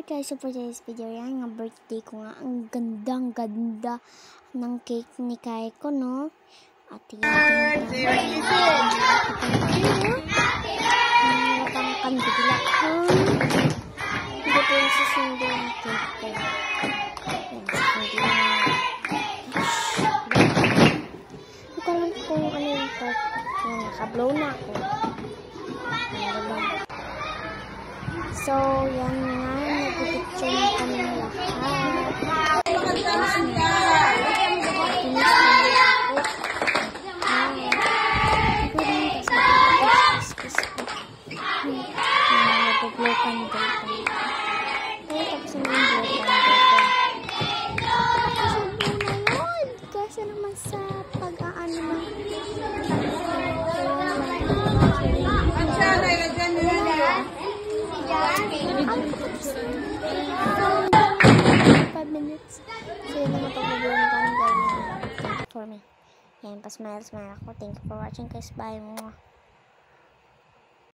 Guys, so for today's video, yan nga birthday ko nga. Ang ganda ng cake ni Kaiko, no? At yan, pang kandila ko. Hindi po yung susundo yung cake ko. Yan, susundo yung hindi ko alam kung ano yung part. Yan, naka-blow na ako. So, yan nga, nagpipicture na kami lahat. Nagpiplow candle. Tapos yung blow candle. Kasi naman sa pag-aano ng So, yun naman pag-blow ng candle for me. Yan, pa-smile ako. Thank you for watching guys. Bye.